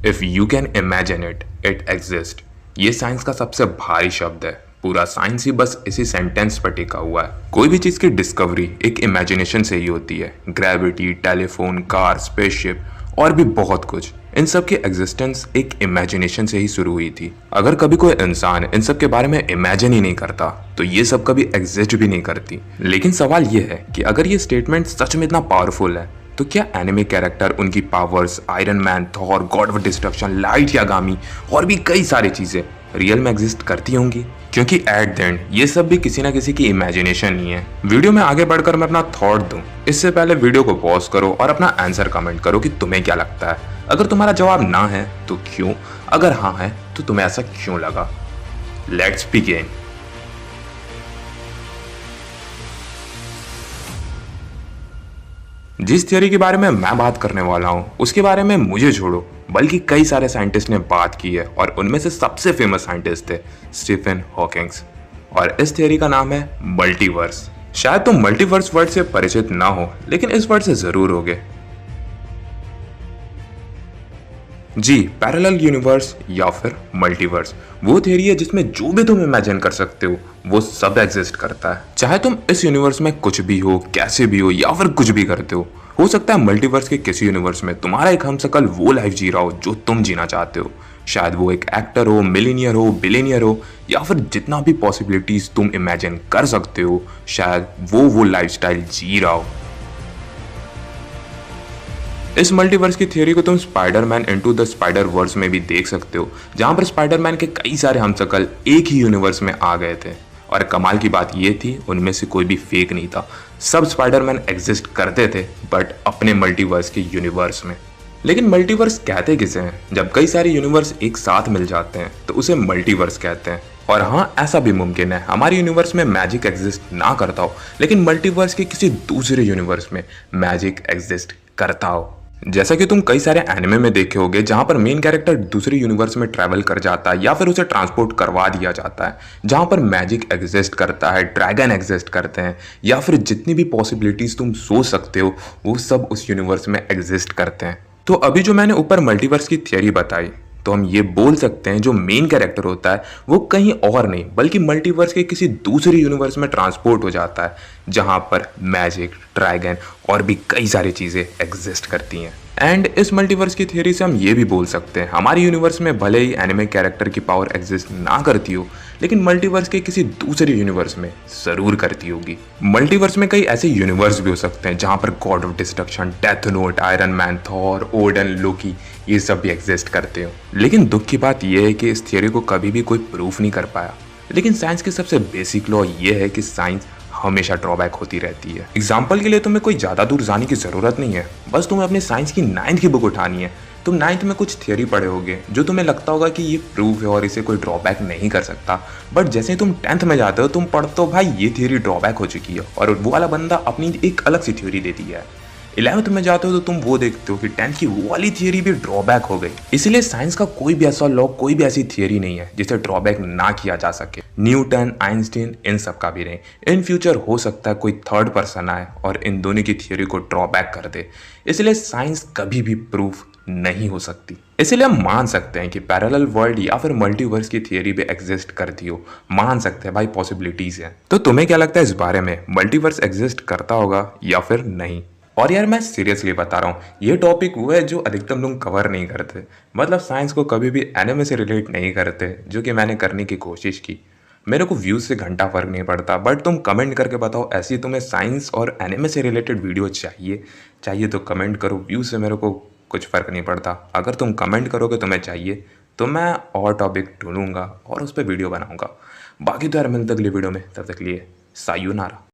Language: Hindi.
If you can imagine it, it exist. ये साइंस का सबसे भारी शब्द है। पूरा साइंस ही बस इसी सेंटेंस पर टिका हुआ है। कोई भी चीज की डिस्कवरी एक इमेजिनेशन से ही होती है। ग्रेविटी, टेलीफोन, कार, स्पेसशिप और भी बहुत कुछ, इन सब की एग्जिस्टेंस एक इमेजिनेशन से ही शुरू हुई थी। अगर कभी कोई इंसान इन सब के बारे में इमेजिन ही नहीं करता तो ये सब कभी एग्जिस्ट भी नहीं करती। लेकिन सवाल ये है कि अगर ये स्टेटमेंट सच में इतना पावरफुल है तो क्या एनिमे कैरेक्टर, उनकी powers, iron man, Thor, God of destruction, light Yagami और भी कई सारी चीजें रियल में एग्जिस्ट करती होंगी? क्योंकि एट द एंड ये सब भी किसी ना किसी की इमेजिनेशन ही है। वीडियो में आगे बढ़कर मैं अपना थॉट दूं, इससे पहले वीडियो को पॉज करो और अपना आंसर कमेंट करो कि तुम्हें क्या लगता है। अगर तुम्हारा जवाब ना है तो क्यों, अगर हाँ है तो तुम्हें ऐसा क्यों लगा? Let's begin. जिस थियरी के बारे में मैं बात करने वाला हूँ उसके बारे में मुझे छोड़ो, बल्कि कई सारे साइंटिस्ट ने बात की है और उनमें से सबसे फेमस साइंटिस्ट थे स्टीफन हॉकिंग्स। और इस थियरी का नाम है मल्टीवर्स। शायद तुम मल्टीवर्स वर्ड से परिचित ना हो, लेकिन इस वर्ड से जरूर होगे। जी, पैरेलल यूनिवर्स या फिर मल्टीवर्स वो थियरी है जिसमें जो भी तुम इमेजिन कर सकते हो वो सब एग्जिस्ट करता है। चाहे तुम इस यूनिवर्स में कुछ भी हो, कैसे भी हो या फिर कुछ भी करते हो सकता है मल्टीवर्स के किसी यूनिवर्स में तुम्हारा एक हमशक्ल वो लाइफ जी रहा हो जो तुम जीना चाहते हो। शायद वो एक एक्टर हो, मिलीनियर हो, बिलियनियर हो या फिर जितना भी पॉसिबिलिटीज तुम इमेजिन कर सकते हो, शायद वो लाइफस्टाइल जी रहा हो। इस मल्टीवर्स की थियरी को तुम Spider-Man into the Spider Verse में भी देख सकते हो, जहां पर स्पाइडरमैन के कई सारे हमशक्ल एक ही यूनिवर्स में आ गए थे। और कमाल की बात यह थी उनमें से कोई भी फेक नहीं था। सब स्पाइडरमैन एग्जिस्ट करते थे बट अपने मल्टीवर्स के यूनिवर्स में। लेकिन मल्टीवर्स कहते किसे हैं? जब कई सारे यूनिवर्स एक साथ मिल जाते हैं तो उसे मल्टीवर्स कहते हैं। और हाँ, ऐसा भी मुमकिन है हमारे यूनिवर्स में मैजिक एग्जिस्ट ना करता हो लेकिन मल्टीवर्स के किसी दूसरे यूनिवर्स में मैजिक एग्जिस्ट करता हो। जैसा कि तुम कई सारे एनिमे में देखे होगे जहां पर मेन कैरेक्टर दूसरे यूनिवर्स में ट्रैवल कर जाता है या फिर उसे ट्रांसपोर्ट करवा दिया जाता है, जहां पर मैजिक एग्जिस्ट करता है, ड्रैगन एग्जिस्ट करते हैं या फिर जितनी भी पॉसिबिलिटीज तुम सोच सकते हो वो सब उस यूनिवर्स में एग्जिस्ट करते हैं। तो अभी जो मैंने ऊपर मल्टीवर्स की थियरी बताई, तो हम ये बोल सकते हैं जो मेन कैरेक्टर होता है वो कहीं और नहीं बल्कि मल्टीवर्स के किसी दूसरे यूनिवर्स में ट्रांसपोर्ट हो जाता है जहां पर मैजिक, ड्रैगन और भी कई सारी चीजें एग्जिस्ट करती हैं। एंड इस मल्टीवर्स की थियरी से हम ये भी बोल सकते हैं हमारे यूनिवर्स में भले ही एनिमे कैरेक्टर की पावर एग्जिस्ट ना करती हो लेकिन मल्टीवर्स के किसी दूसरे यूनिवर्स में जरूर करती होगी। मल्टीवर्स में कई ऐसे यूनिवर्स भी हो सकते हैं जहां पर god of destruction, death note, iron man, Thor, Odin, Loki ये सब भी एग्जिस्ट करते हो। लेकिन दुख की बात यह है कि इस थियरी को कभी भी कोई प्रूफ नहीं कर पाया। लेकिन साइंस की सबसे बेसिक लॉ ये है कि साइंस हमेशा ड्रॉबैक होती रहती है। एग्जाम्पल के लिए तुम्हें कोई ज्यादा दूर जाने की जरूरत नहीं है, बस तुम्हें अपने साइंस की 9th की बुक उठानी है। तुम 9th में कुछ थियरी पढ़े होगे जो तुम्हें लगता होगा कि ये प्रूफ है और इसे कोई ड्रॉबैक नहीं कर सकता, बट जैसे ही तुम 10th में जाते हो तुम पढ़ते हो भाई ये थियरी ड्रॉबैक हो चुकी है और वो वाला बंदा अपनी एक अलग सी थ्योरी दे दी है। 11th में जाते हो तो तुम वो देखते हो कि 10th की वो वाली थियरी भी ड्रॉबैक हो गई। इसलिए साइंस का कोई भी ऐसा लॉ, कोई भी ऐसी थियरी नहीं है जिसे ड्रॉबैक ना किया जा सके। न्यूटन, आइंस्टीन, इन सब का भी नहीं। इन फ्यूचर हो सकता है कोई थर्ड पर्सन आए और इन दोनों की थियरी को ड्रॉबैक कर दे। इसलिए साइंस कभी भी प्रूफ नहीं हो सकती। इसलिए हम मान सकते हैं कि पैरेलल वर्ल्ड या फिर मल्टीवर्स की थियरी भी एग्जिस्ट करती हो, मान सकते हैं भाई, पॉसिबिलिटीज हैं। तो तुम्हें क्या लगता है इस बारे में, मल्टीवर्स एग्जिस्ट करता होगा या फिर नहीं? और यार मैं सीरियसली बता रहा हूँ, ये टॉपिक वो है जो अधिकतम लोग कवर नहीं करते। मतलब साइंस को कभी भी एनिमे से रिलेट नहीं करते, जो कि मैंने करने की कोशिश की। मेरे को व्यूज़ से घंटा फर्क नहीं पड़ता, बट तुम कमेंट करके बताओ ऐसी तुम्हें साइंस और एनिमे से रिलेटेड वीडियो चाहिए तो कमेंट करो। व्यूज़ से मेरे को कुछ फ़र्क नहीं पड़ता। अगर तुम कमेंट करोगे तुम्हें चाहिए तो मैं और टॉपिक ढूंढूंगा और उस पर वीडियो बनाऊंगा। बाकी तो यार मिलते अगली वीडियो में, तब तक लिए सायूनारा।